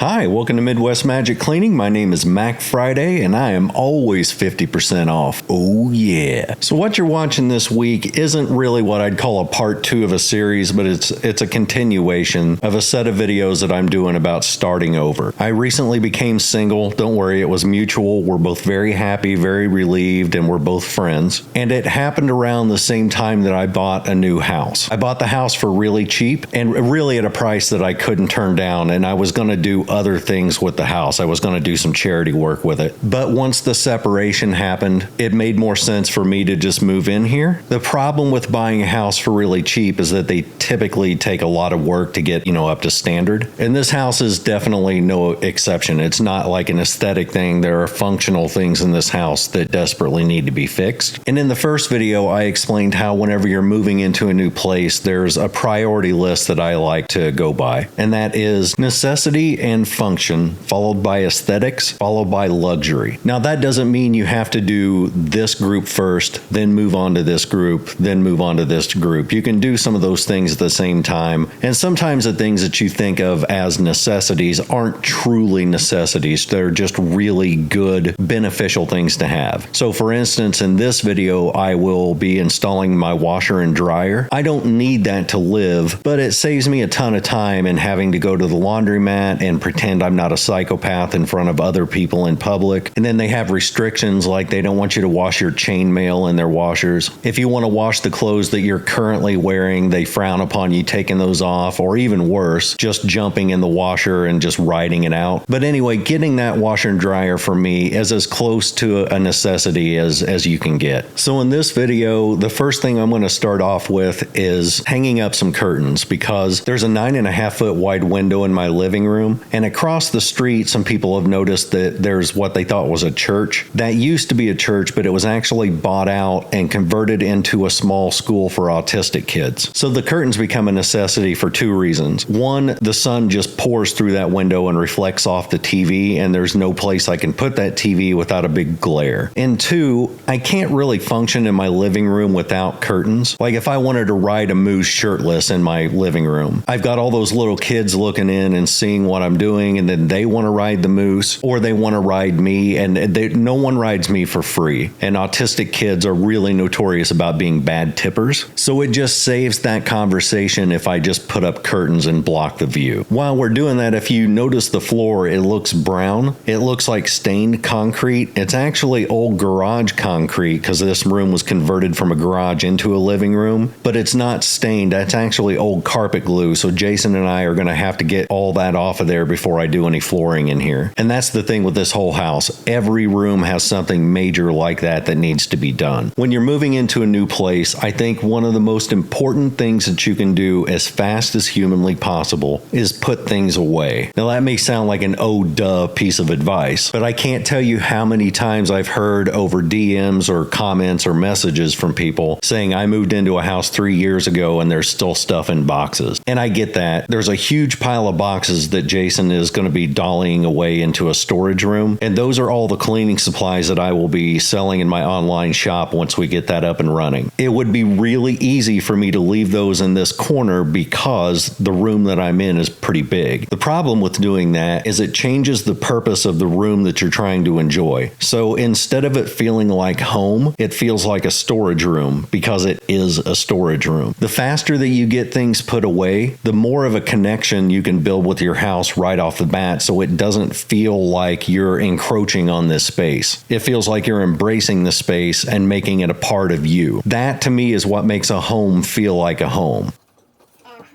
Hi, welcome to Midwest Magic Cleaning. My name is Mac Friday, and I am always 50% off. Oh, yeah. So what you're watching this week isn't really what I'd call a part 2 of a series, but it's a continuation of a set of videos that I'm doing about starting over. I recently became single. Don't worry, it was mutual. We're both very happy, very relieved, and we're both friends. And it happened around the same time that I bought a new house. I bought the house for really cheap and really at a price that I couldn't turn down, and I was going to do other things with the house. I was going to do some charity work with it. But once the separation happened, it made more sense for me to just move in here. The problem with buying a house for really cheap is that they typically take a lot of work to get, up to standard. And this house is definitely no exception. It's not like an aesthetic thing. There are functional things in this house that desperately need to be fixed. And in the first video, I explained how whenever you're moving into a new place, there's a priority list that I like to go by. And that is necessity and function, followed by aesthetics, followed by luxury. Now, that doesn't mean you have to do this group first, then move on to this group, then move on to this group. You can do some of those things at the same time. And sometimes the things that you think of as necessities aren't truly necessities. They're just really good, beneficial things to have. So for instance, in this video, I will be installing my washer and dryer. I don't need that to live, but it saves me a ton of time in having to go to the laundromat and pretend I'm not a psychopath in front of other people in public. And then they have restrictions like they don't want you to wash your chainmail in their washers. If you want to wash the clothes that you're currently wearing, they frown upon you taking those off, or even worse, just jumping in the washer and just riding it out. But anyway, getting that washer and dryer for me is as close to a necessity as you can get. So in this video, the first thing I'm going to start off with is hanging up some curtains, because there's a 9.5-foot wide window in my living room, and across the street, some people have noticed that there's what they thought was a church. That used to be a church, but it was actually bought out and converted into a small school for autistic kids. So the curtains become a necessity for two reasons. One, the sun just pours through that window and reflects off the TV, and there's no place I can put that TV without a big glare. And two, I can't really function in my living room without curtains. Like if I wanted to ride a moose shirtless in my living room, I've got all those little kids looking in and seeing what I'm doing, and then they want to ride the moose, or they want to ride me, and no one rides me for free. And autistic kids are really notorious about being bad tippers. So it just saves that conversation if I just put up curtains and block the view. While we're doing that, if you notice the floor, it looks brown. It looks like stained concrete. It's actually old garage concrete, because this room was converted from a garage into a living room, but it's not stained. That's actually old carpet glue. So Jason and I are going to have to get all that off of there before I do any flooring in here. And that's the thing with this whole house. Every room has something major like that needs to be done. When you're moving into a new place, I think one of the most important things that you can do as fast as humanly possible is put things away. Now that may sound like an oh duh piece of advice, but I can't tell you how many times I've heard over DMs or comments or messages from people saying I moved into a house 3 years ago and there's still stuff in boxes. And I get that. There's a huge pile of boxes that Jason is going to be dollying away into a storage room, and those are all the cleaning supplies that I will be selling in my online shop once we get that up and running. It would be really easy for me to leave those in this corner because the room that I'm in is pretty big. The problem with doing that is it changes the purpose of the room that you're trying to enjoy. So instead of it feeling like home, it feels like a storage room, because it is a storage room. The faster that you get things put away, the more of a connection you can build with your house right off the bat, so it doesn't feel like you're encroaching on this space. It feels like you're embracing the space and making it a part of you. That to me is what makes a home feel like a home.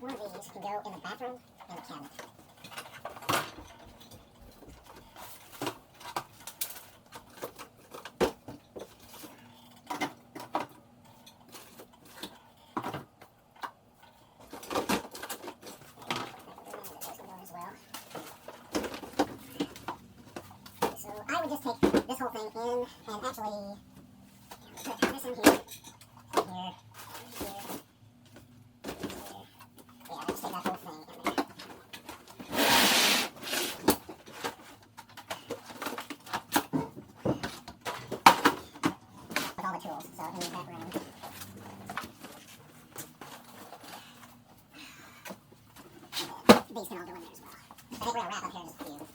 One of these can go in the bathroom and the cabinet. So I would just take this whole thing in and actually put this in here, here, here. Yeah, just take that whole thing in there. With all the tools, so in that room. These can all go in there as well. I think we're gonna wrap up here in just a few.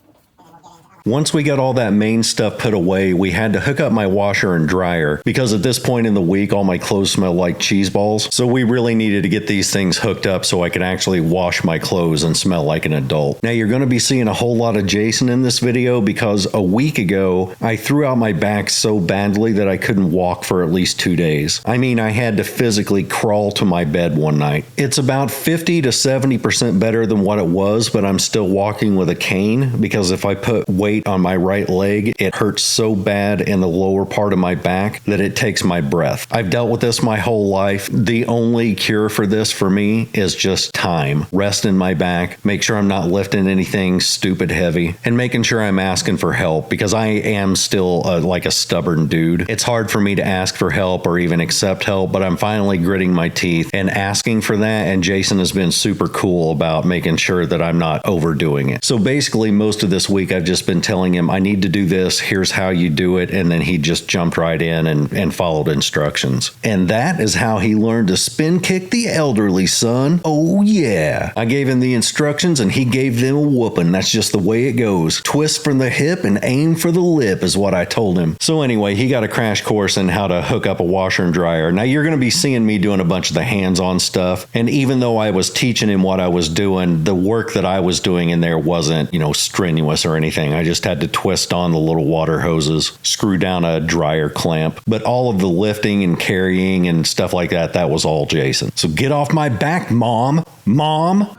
Once we got all that main stuff put away, we had to hook up my washer and dryer because at this point in the week, all my clothes smell like cheese balls. So we really needed to get these things hooked up so I could actually wash my clothes and smell like an adult. Now you're going to be seeing a whole lot of Jason in this video because a week ago, I threw out my back so badly that I couldn't walk for at least 2 days. I mean, I had to physically crawl to my bed one night. It's about 50 to 70% better than what it was, but I'm still walking with a cane because if I put weight on my right leg, it hurts so bad in the lower part of my back that it takes my breath. I've dealt with this my whole life. The only cure for this for me is just time. Rest in my back, make sure I'm not lifting anything stupid heavy, and making sure I'm asking for help because I am still like a stubborn dude. It's hard for me to ask for help or even accept help, but I'm finally gritting my teeth and asking for that, and Jason has been super cool about making sure that I'm not overdoing it. So basically most of this week I've just been telling him I need to do this, here's how you do it, and then he just jumped right in and followed instructions. And that is how he learned to spin kick the elderly, son. Oh yeah. I gave him the instructions and he gave them a whooping. That's just the way it goes. Twist from the hip and aim for the lip is what I told him. So anyway, he got a crash course in how to hook up a washer and dryer. Now you're going to be seeing me doing a bunch of the hands-on stuff, and even though I was teaching him what I was doing, the work that I was doing in there wasn't, strenuous or anything. I just had to twist on the little water hoses, screw down a dryer clamp, but all of the lifting and carrying and stuff like that, that was all Jason. So get off my back, Mom. Mom.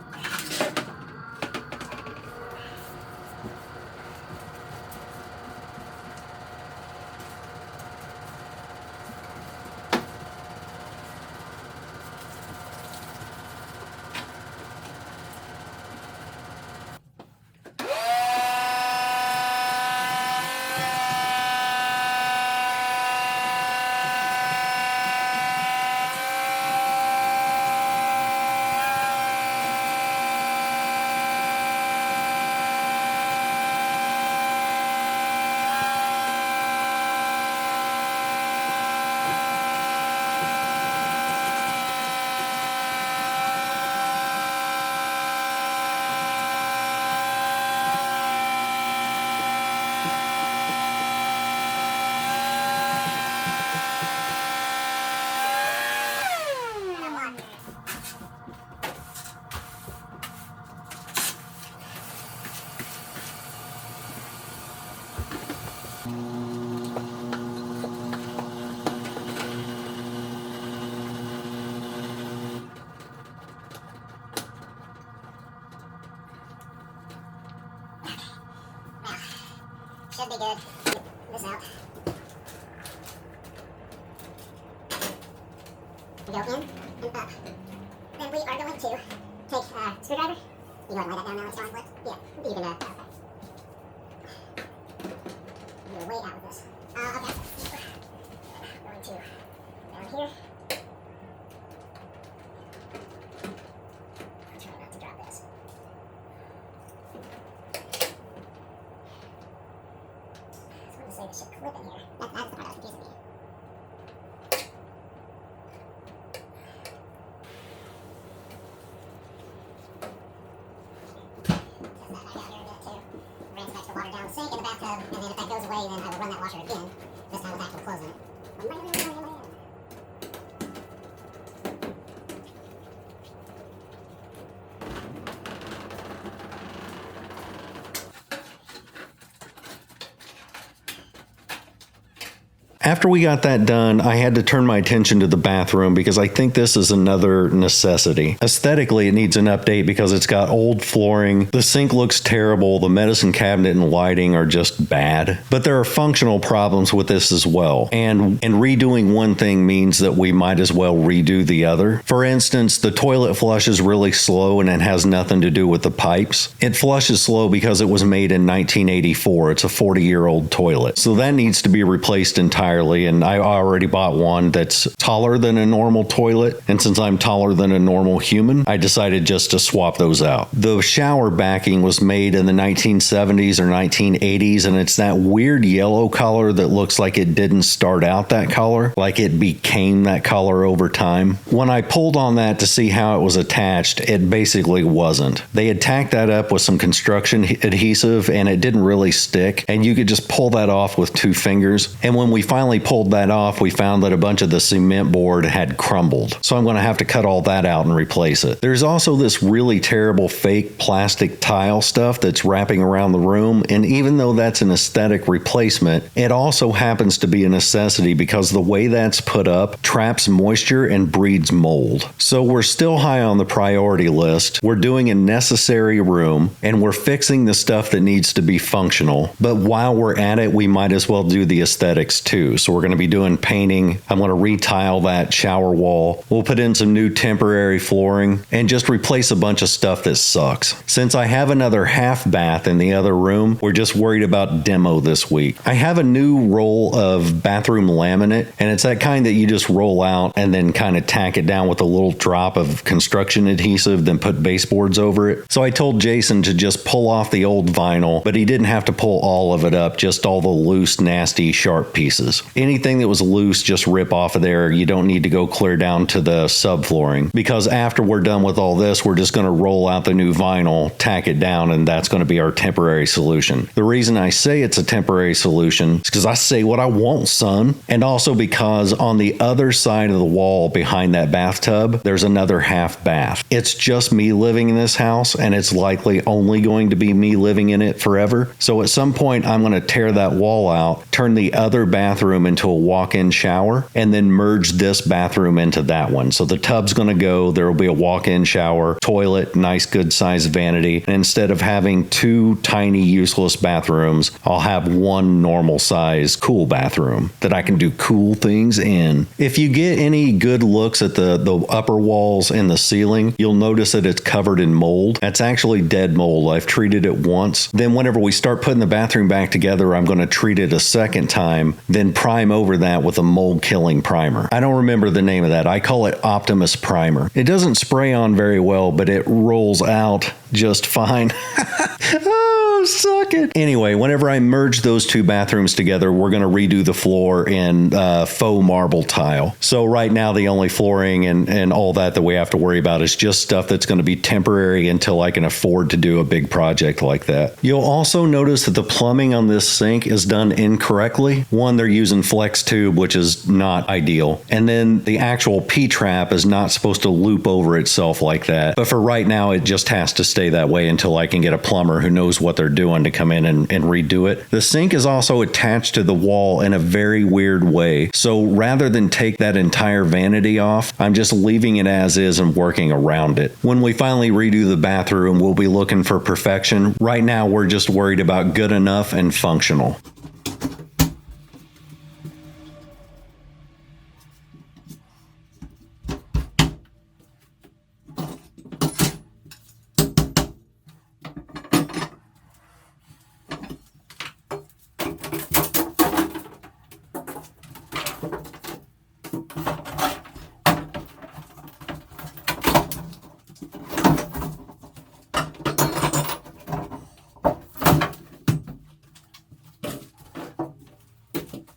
Should be good. This out. Go in and up. Then we are going to take a screwdriver. You want to lay that down now? It's on split? Yeah. You can, you're way out with this. Okay. Going to down here. I'm trying not to drop this. I was going to say this should clip in here. That's the part that was confusing me. Sink in the bathtub, and then if that goes away, then I will run that washer again, this time with actual clothes in it. After we got that done, I had to turn my attention to the bathroom because I think this is another necessity. Aesthetically, it needs an update because it's got old flooring, the sink looks terrible, the medicine cabinet and lighting are just bad. But there are functional problems with this as well. And redoing one thing means that we might as well redo the other. For instance, the toilet flushes really slow and it has nothing to do with the pipes. It flushes slow because it was made in 1984. It's a 40-year-old toilet. So that needs to be replaced entirely. entirely, and I already bought one that's taller than a normal toilet, and since I'm taller than a normal human, I decided just to swap those out. The shower backing was made in the 1970s or 1980s, and it's that weird yellow color that looks like it didn't start out that color, like it became that color over time. When I pulled on that to see how it was attached, it basically wasn't. They had tacked that up with some construction adhesive, and it didn't really stick, and you could just pull that off with 2 fingers. And when we finally pulled that off, we found that a bunch of the cement board had crumbled. So I'm going to have to cut all that out and replace it. There's also this really terrible fake plastic tile stuff that's wrapping around the room, and even though that's an aesthetic replacement, it also happens to be a necessity because the way that's put up traps moisture and breeds mold. So we're still high on the priority list. We're doing a necessary room, and we're fixing the stuff that needs to be functional. But while we're at it, we might as well do the aesthetics too. So we're going to be doing painting. I'm going to retile that shower wall. We'll put in some new temporary flooring and just replace a bunch of stuff that sucks. Since I have another half bath in the other room, we're just worried about demo this week. I have a new roll of bathroom laminate, and it's that kind that you just roll out and then kind of tack it down with a little drop of construction adhesive, then put baseboards over it. So I told Jason to just pull off the old vinyl, but he didn't have to pull all of it up, just all the loose, nasty, sharp pieces. Anything that was loose, just rip off of there. You don't need to go clear down to the subflooring, because after we're done with all this, we're just going to roll out the new vinyl, tack it down, and that's going to be our temporary solution. The reason I say it's a temporary solution is because I say what I want, son. And also because on the other side of the wall behind that bathtub, there's another half bath. It's just me living in this house, and it's likely only going to be me living in it forever. So at some point, I'm going to tear that wall out, turn the other bathroom into a walk-in shower, and then merge this bathroom into that one. So the tub's going to go, there will be a walk-in shower, toilet, nice good sized vanity. And instead of having 2 tiny useless bathrooms, I'll have one normal size cool bathroom that I can do cool things in. If you get any good looks at the upper walls and the ceiling, you'll notice that it's covered in mold. That's actually dead mold. I've treated it once. Then whenever we start putting the bathroom back together, I'm going to treat it a second time, then prime over that with a mold killing primer. I don't remember the name of that. I call it Optimus Primer. It doesn't spray on very well, but it rolls out just fine. Oh, suck it. Anyway, whenever I merge those 2 bathrooms together, we're going to redo the floor in faux marble tile. So right now, the only flooring and all that we have to worry about is just stuff that's going to be temporary until I can afford to do a big project like that. You'll also notice that the plumbing on this sink is done incorrectly. One, they're using flex tube, which is not ideal. And then the actual P-trap is not supposed to loop over itself like that. But for right now, it just has to stay that way until I can get a plumber who knows what they're doing to come in and redo it. The sink is also attached to the wall in a very weird way. So rather than take that entire vanity off, I'm just leaving it as is and working around it. When we finally redo the bathroom, we'll be looking for perfection. Right now, we're just worried about good enough and functional.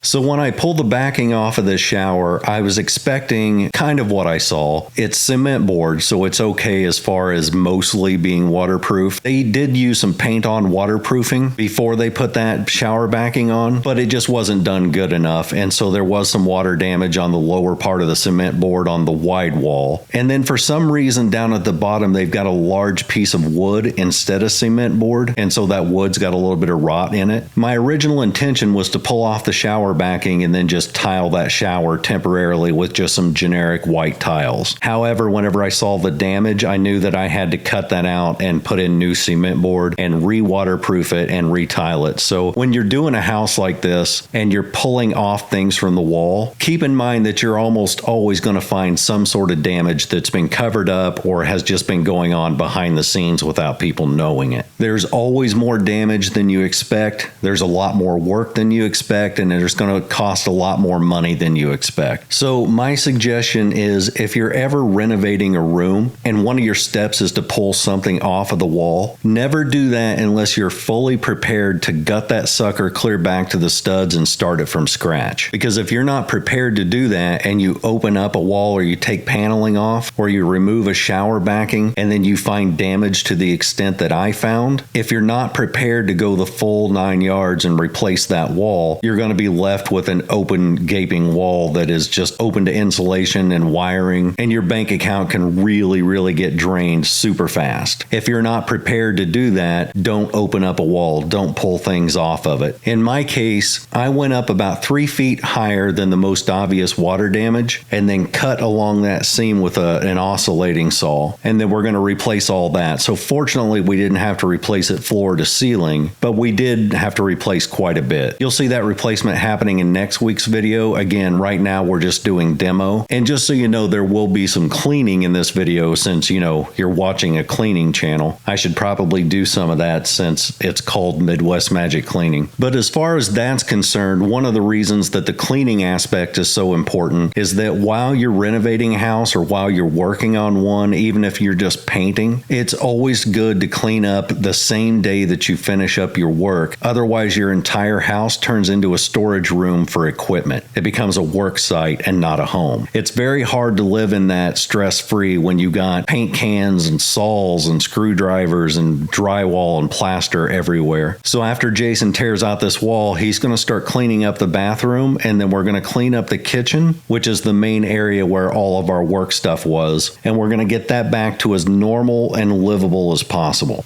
So when I pulled the backing off of this shower, I was expecting kind of what I saw. It's cement board, so it's okay as far as mostly being waterproof. They did use some paint on waterproofing before they put that shower backing on, but it just wasn't done good enough. And so there was some water damage on the lower part of the cement board on the wide wall. And then for some reason down at the bottom, they've got a large piece of wood instead of cement board. And so that wood's got a little bit of rot in it. My original intention was to pull off the shower backing and then just tile that shower temporarily with just some generic white tiles. However, whenever I saw the damage, I knew that I had to cut that out and put in new cement board and re-waterproof it and retile it. So when you're doing a house like this and you're pulling off things from the wall, keep in mind that you're almost always going to find some sort of damage that's been covered up or has just been going on behind the scenes without people knowing it. There's always more damage than you expect. There's a lot more work than you expect, and there's going going to cost a lot more money than you expect. So my suggestion is, if you're ever renovating a room and one of your steps is to pull something off of the wall, never do that unless you're fully prepared to gut that sucker clear back to the studs and start it from scratch. Because if you're not prepared to do that and you open up a wall, or you take paneling off, or you remove a shower backing and then you find damage to the extent that I found, if you're not prepared to go the full 9 yards and replace that wall, you're going to be left with an open gaping wall that is just open to insulation and wiring, and your bank account can really get drained super fast. If you're not prepared to do that, don't open up a wall. Don't pull things off of it. In my case, I went up about 3 feet higher than the most obvious water damage and then cut along that seam with an oscillating saw. And then we're going to replace all that. So fortunately, we didn't have to replace it floor to ceiling, but we did have to replace quite a bit. You'll see that replacement happening in next week's video. Again, right now we're just doing demo. And just so you know, there will be some cleaning in this video since, you know, you're watching a cleaning channel. I should probably do some of that since it's called Midwest Magic Cleaning. But as far as that's concerned, one of the reasons that the cleaning aspect is so important is that while you're renovating a house or while you're working on one, even if you're just painting, it's always good to clean up the same day that you finish up your work. Otherwise, your entire house turns into a storage room for equipment. It becomes a work site and not a home. It's very hard to live in that stress-free when you got paint cans and saws and screwdrivers and drywall and plaster everywhere. So after Jason tears out this wall, he's going to start cleaning up the bathroom, and then we're going to clean up the kitchen, which is the main area where all of our work stuff was, and we're going to get that back to as normal and livable as possible.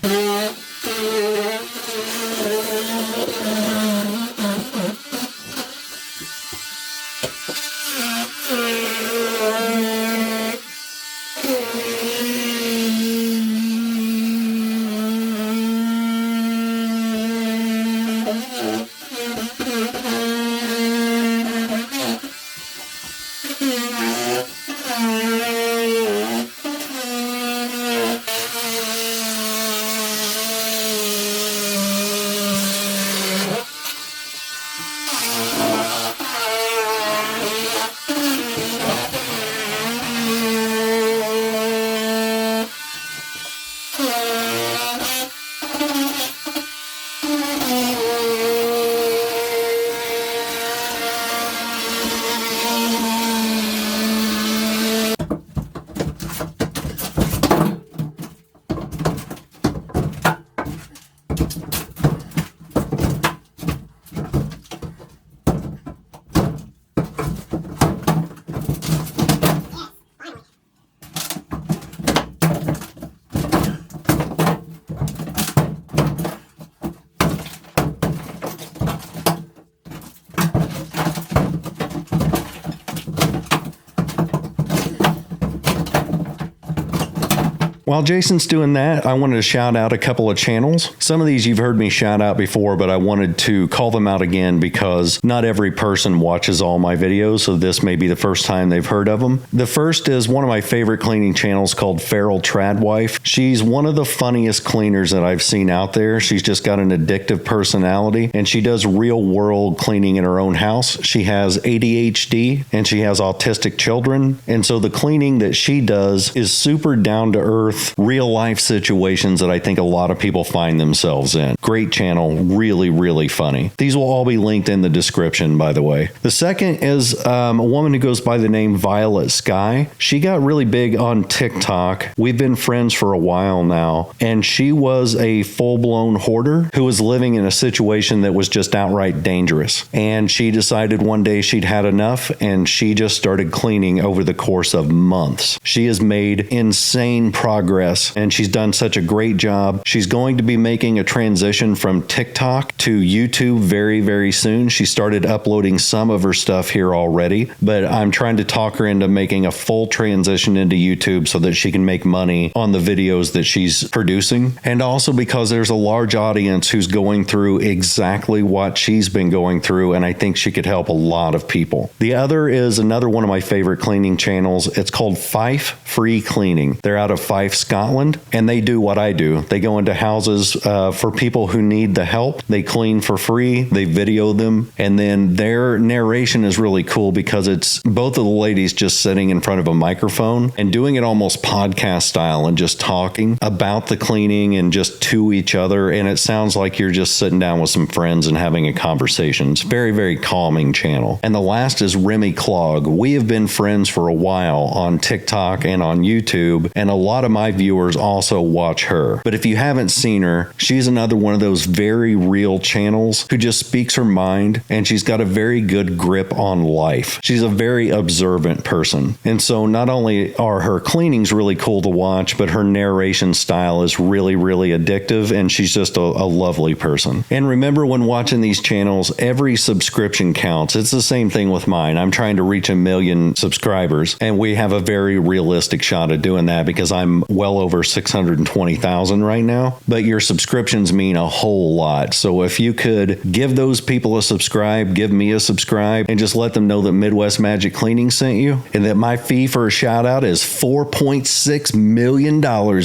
While Jason's doing that, I wanted to shout out a couple of channels. Some of these you've heard me shout out before, but I wanted to call them out again because not every person watches all my videos, so this may be the first time they've heard of them. The first is one of my favorite cleaning channels called Feral Tradwife. She's one of the funniest cleaners that I've seen out there. She's just got an addictive personality, and she does real world cleaning in her own house. She has ADHD and she has autistic children, and so the cleaning that she does is super down to earth, real life situations that I think a lot of people find themselves in. Great channel, really funny. These will all be linked in the description, by the way. The second is a woman who goes by the name Violet Sky. She got really big on TikTok. We've been friends for a while now, and she was a full-blown hoarder who was living in a situation that was just outright dangerous. And she decided one day she'd had enough, and she just started cleaning over the course of months. She has made insane progress, and she's done such a great job. She's going to be making a transition from TikTok to YouTube very soon. She started uploading some of her stuff here already, but I'm trying to talk her into making a full transition into YouTube so that she can make money on the videos that she's producing. And also because there's a large audience who's going through exactly what she's been going through, and I think she could help a lot of people. The other is another one of my favorite cleaning channels. It's called Fife Free Cleaning. They're out of Fife, Scotland, and they do what I do. They go into houses for people who need the help. They clean for free. They video them, and then their narration is really cool because it's both of the ladies just sitting in front of a microphone and doing it almost podcast style and just talking about the cleaning and just to each other, and it sounds like you're just sitting down with some friends and having a conversation. It's very, very calming channel. And the last is Remy Clog. We have been friends for a while on TikTok and on YouTube, and a lot of my viewers also watch her. But if you haven't seen her, she's another one of those very real channels who just speaks her mind, and she's got a very good grip on life. She's a very observant person. And so not only are her cleanings really cool to watch, but her narration style is really, really addictive, and she's just a lovely person. And remember, when watching these channels, every subscription counts. It's the same thing with mine. I'm trying to reach 1 million subscribers, and we have a very realistic shot of doing that because I'm well over 620,000 right now. But your subscriptions mean a whole lot. So if you could give those people a subscribe, give me a subscribe, and just let them know that Midwest Magic Cleaning sent you, and that my fee for a shout out is $4.6 million,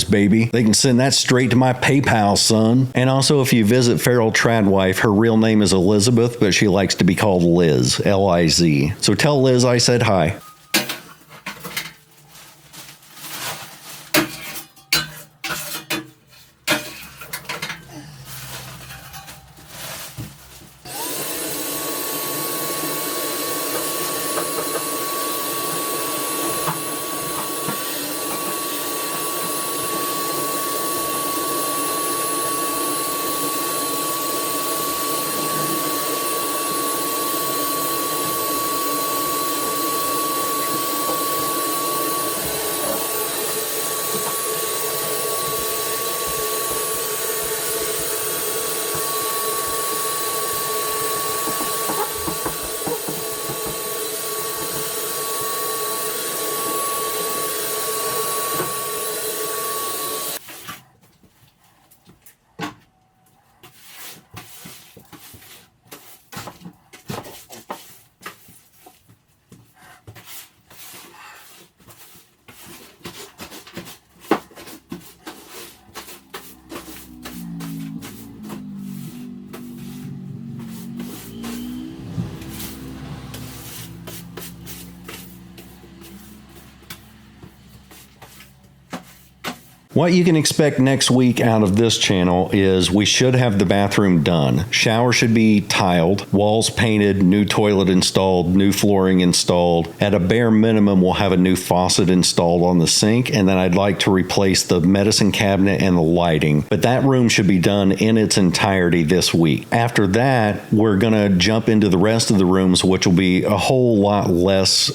baby. They can send that straight to my PayPal, son. And also, if you visit Feral Tradwife, her real name is Elizabeth, but she likes to be called Liz, L-I-Z. So tell Liz I said hi. What you can expect next week out of this channel is we should have the bathroom done. Shower should be tiled, walls painted, new toilet installed, new flooring installed. At a bare minimum, we'll have a new faucet installed on the sink, and then I'd like to replace the medicine cabinet and the lighting. But that room should be done in its entirety this week. After that, we're going to jump into the rest of the rooms, which will be a whole lot less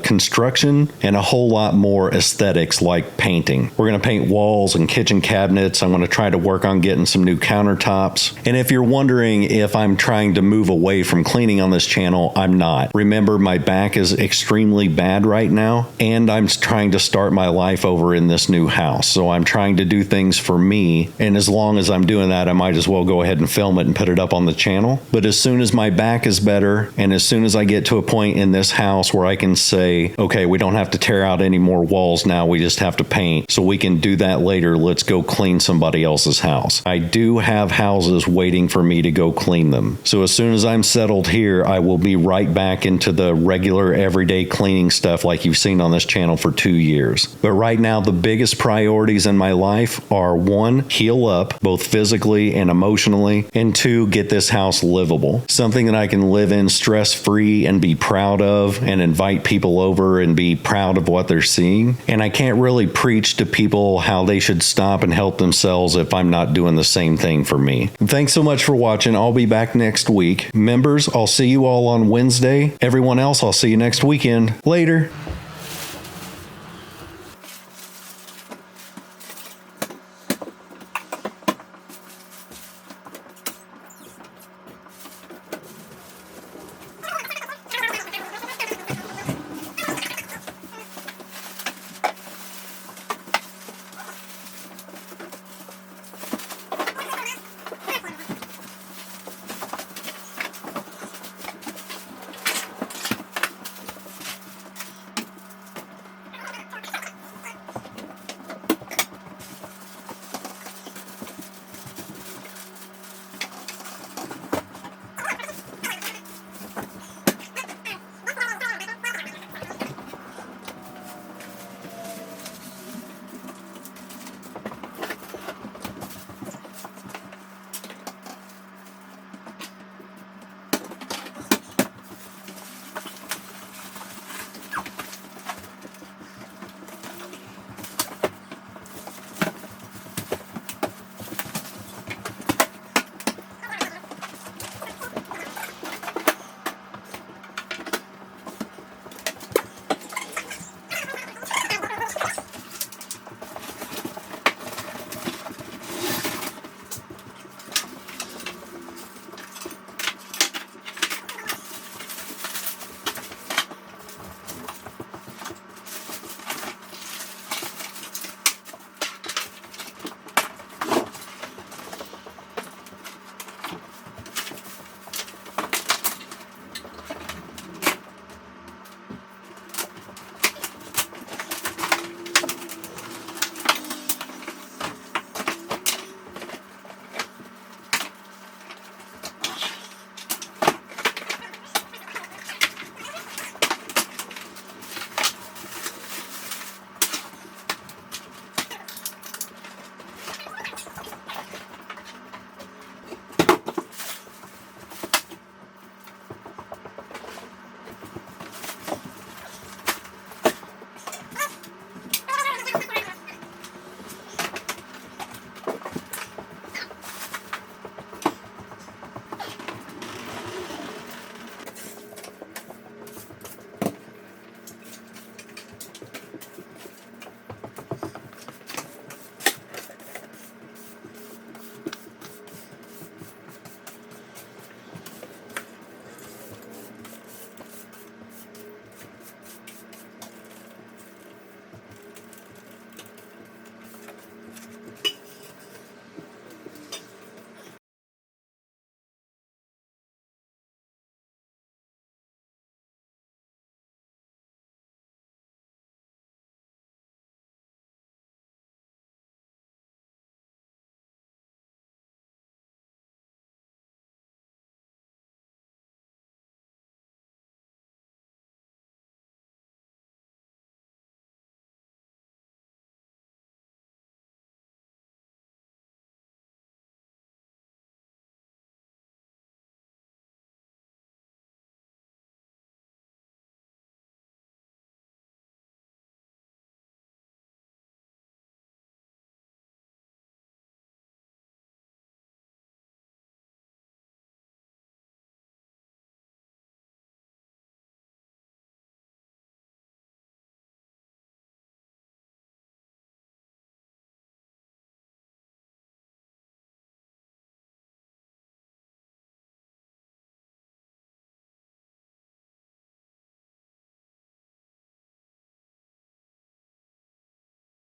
construction and a whole lot more aesthetics like painting. We're going to paint walls and kitchen cabinets. I'm going to try to work on getting some new countertops. And if you're wondering if I'm trying to move away from cleaning on this channel, I'm not. Remember, my back is extremely bad right now, and I'm trying to start my life over in this new house. So I'm trying to do things for me, and as long as I'm doing that, I might as well go ahead and film it and put it up on the channel. But as soon as my back is better, and as soon as I get to a point in this house where I can say, okay, we don't have to tear out any more walls now, we just have to paint, so we can do that later, let's go clean somebody else's house. I do have houses waiting for me to go clean them. So as soon as I'm settled here, I will be right back into the regular everyday cleaning stuff like you've seen on this channel for 2 years. But right now, the biggest priorities in my life are 1, heal up, both physically and emotionally, and 2, get this house livable. Something that I can live in stress-free and be proud of and invite people over and be proud of what they're seeing. And I can't really preach to people how they should stop and help themselves if I'm not doing the same thing for me. Thanks so much for watching. I'll be back next week. Members, I'll see you all on Wednesday. Everyone else, I'll see you next weekend. Later.